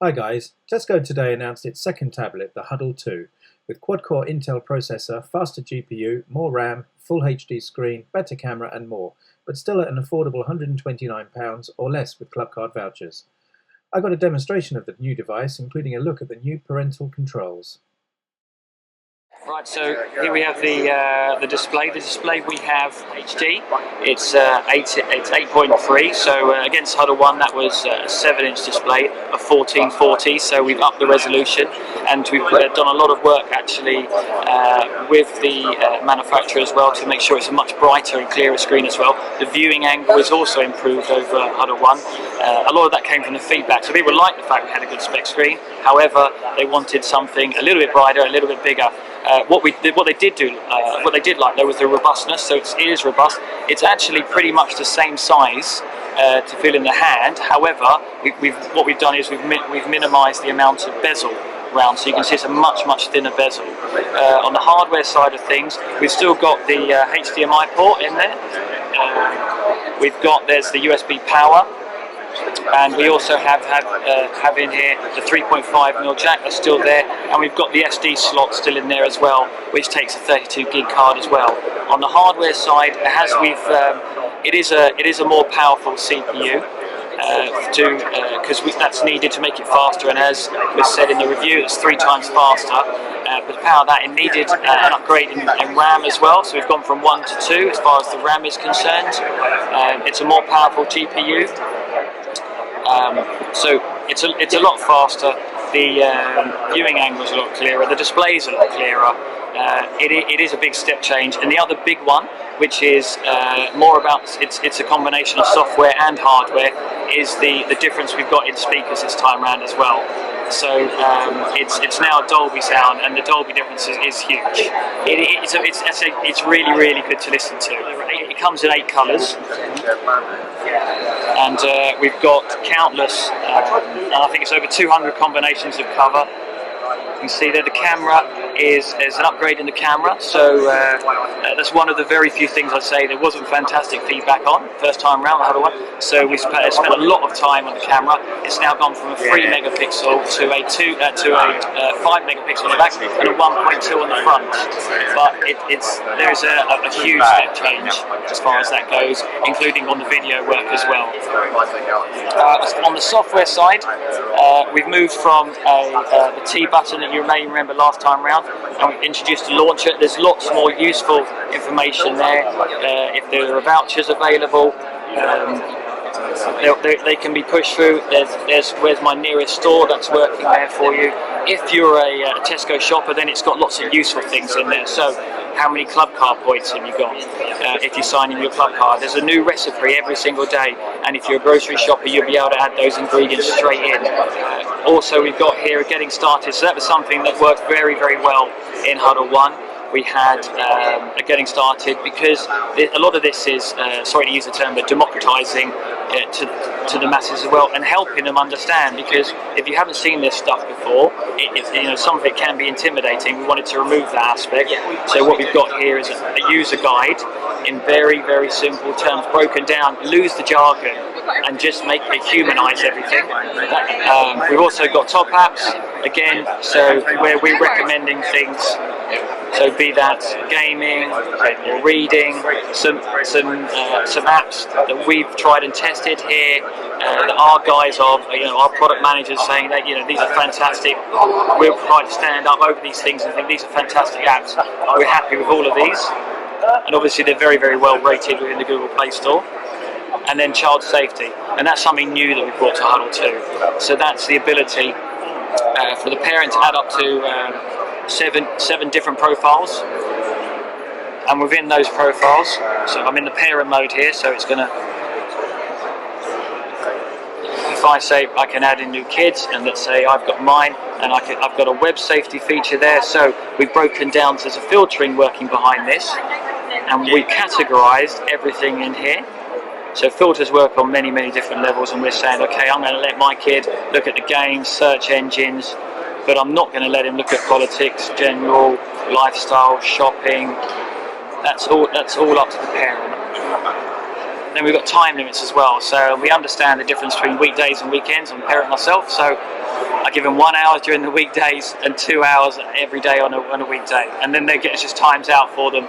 Hi guys, Tesco today announced its second tablet, the Hudl 2, with quad-core Intel processor, faster GPU, more RAM, full HD screen, better camera and more, but still at an affordable £129 or less with Clubcard vouchers. I got a demonstration of the new device, including a look at the new parental controls. Right, so here we have the display. The display we have HD. It's 8.3. So against Hudl 1, that was a 7-inch display of 1440. So we've upped the resolution, and we've done a lot of work actually with the manufacturer as well to make sure it's a much brighter and clearer screen as well. The viewing angle is also improved over Hudl 1. A lot of that came from the feedback. So people liked the fact we had a good spec screen. However, they wanted something a little bit brighter, a little bit bigger. What they did like though was the robustness. So it is robust. It's actually pretty much the same size to feel in the hand. However, what we've done is we've minimised the amount of bezel around, so you can see it's a much thinner bezel. On the hardware side of things, we've still got the HDMI port in there. There's the USB power. And we also have in here the 3.5mm jack that's still there, and we've got the SD slot still in there as well, which takes a 32 gig card as well. On the hardware side, it is a more powerful CPU because that's needed to make it faster, and as was said in the review, it's 3 times faster. But to power that, it needed an upgrade in RAM as well, so we've gone from 1 to 2 as far as the RAM is concerned. It's a more powerful GPU. So it's a lot faster. The viewing angle is a lot clearer. The display is a lot clearer. It is a big step change. And the other big one, which is more about it's a combination of software and hardware, is the difference we've got in speakers this time around as well. So it's now a Dolby sound, and the Dolby difference is huge. It's really good to listen to. It comes in 8 colours, and we've got countless, and I think it's over 200 combinations of colour. You can see there the camera is an upgrade in the camera, so that's one of the very few things I'd say there wasn't fantastic feedback on first time round. The other one, so we spent a lot of time on the camera. It's now gone from a 3 megapixel to a 5 megapixel on the back and a 1.2 on the front. But there's a huge step change as far as that goes, including on the video work as well. On the software side, we've moved from the T button that you may remember last time round, and we've introduced a launcher. There's lots more useful information there. If there are vouchers available, they can be pushed through. There's where's my nearest store, that's working there for you. If you're a Tesco shopper, then it's got lots of useful things in there. So how many Clubcard points have you got if you sign in your Clubcard? There's a new recipe every single day, and if you're a grocery shopper, you'll be able to add those ingredients straight in. Also, we've got here a getting started, so that was something that worked very well in Hudl 1. We had a getting started, because a lot of this is, sorry to use the term, but democratising to the masses as well, and helping them understand, because if you haven't seen this stuff before, some of it can be intimidating. We wanted to remove that aspect. So what we've got here is a user guide in very simple terms, broken down, lose the jargon, and just humanise everything. We've also got top apps, again, so where we're recommending things, so be that gaming or reading, some apps that we've tried and tested here, that our guys our product managers saying that these are fantastic. We'll try to stand up over these things and think these are fantastic apps. We're happy with all of these, and obviously they're very well rated within the Google Play Store. And then child safety, and that's something new that we brought to Hudl 2. So that's the ability for the parent to add up to seven different profiles, and within those profiles, so I'm in the parent mode here, so it's gonna, if I say I can add in new kids, and let's say I've got mine, and I've got a web safety feature there, so we've broken down, so there's a filtering working behind this, and we categorized everything in here. So filters work on many different levels, and we're saying, okay, I'm going to let my kid look at the games, search engines, but I'm not going to let him look at politics, general, lifestyle, shopping. That's all up to the parent. Then we've got time limits as well, so we understand the difference between weekdays and weekends. I'm a parent myself, so give them 1 hour during the weekdays and 2 hours every day on a weekday, and then they get just times out for them.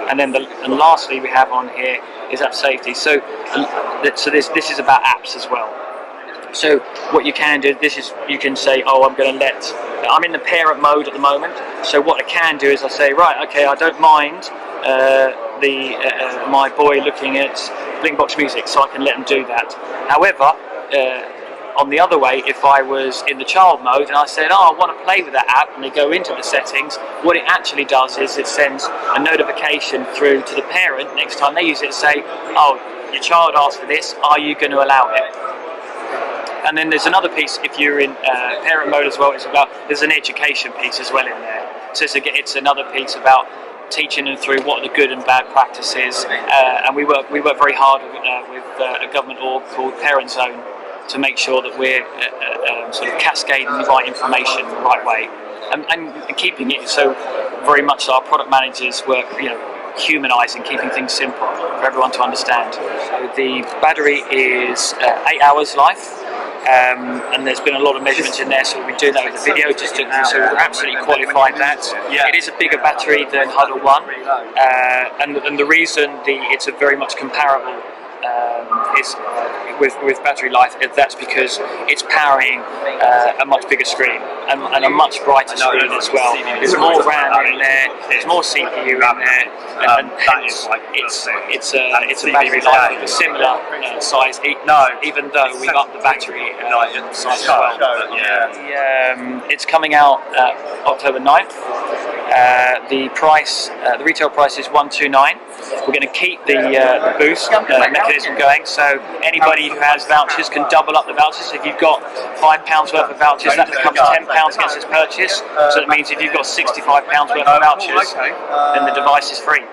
And then lastly we have on here is app safety. So this is about apps as well. So what you can do, you can say, oh, I'm in the parent mode at the moment, so what I can do is I say, right, okay, I don't mind my boy looking at Blinkbox music, so I can let him do that. However, on the other way, if I was in the child mode and I said, oh, I want to play with that app, and they go into the settings, what it actually does is it sends a notification through to the parent next time they use it to say, oh, your child asked for this, are you going to allow it? And then there's another piece, if you're in parent mode as well, there's an education piece as well in there. So it's another piece about teaching them through what are the good and bad practices, and we work very hard with a government org called Parent Zone to make sure that we're sort of cascading the right information the right way, and keeping it so very much our product managers work, humanising, keeping things simple for everyone to understand. So the battery is 8 hours life. And there's been a lot of measurements in there, so we'll be doing that with the video, so we've absolutely qualified that. Yeah. It is a bigger battery than Hudl 1, and the reason it's a very much comparable is with battery life, that's because it's powering a much bigger screen and a much brighter screen as well. There's more RAM in there, there's more CPU in there, and hence it's a battery life of a similar size, even though we've upped the battery size as well. It's coming out October 9th. The retail price is $129. We're going to keep the boost mechanism going, so anybody who has vouchers can double up the vouchers. If you've got £5 worth of vouchers, that becomes £10 against this purchase. So that means if you've got £65 worth of vouchers, then the device is free.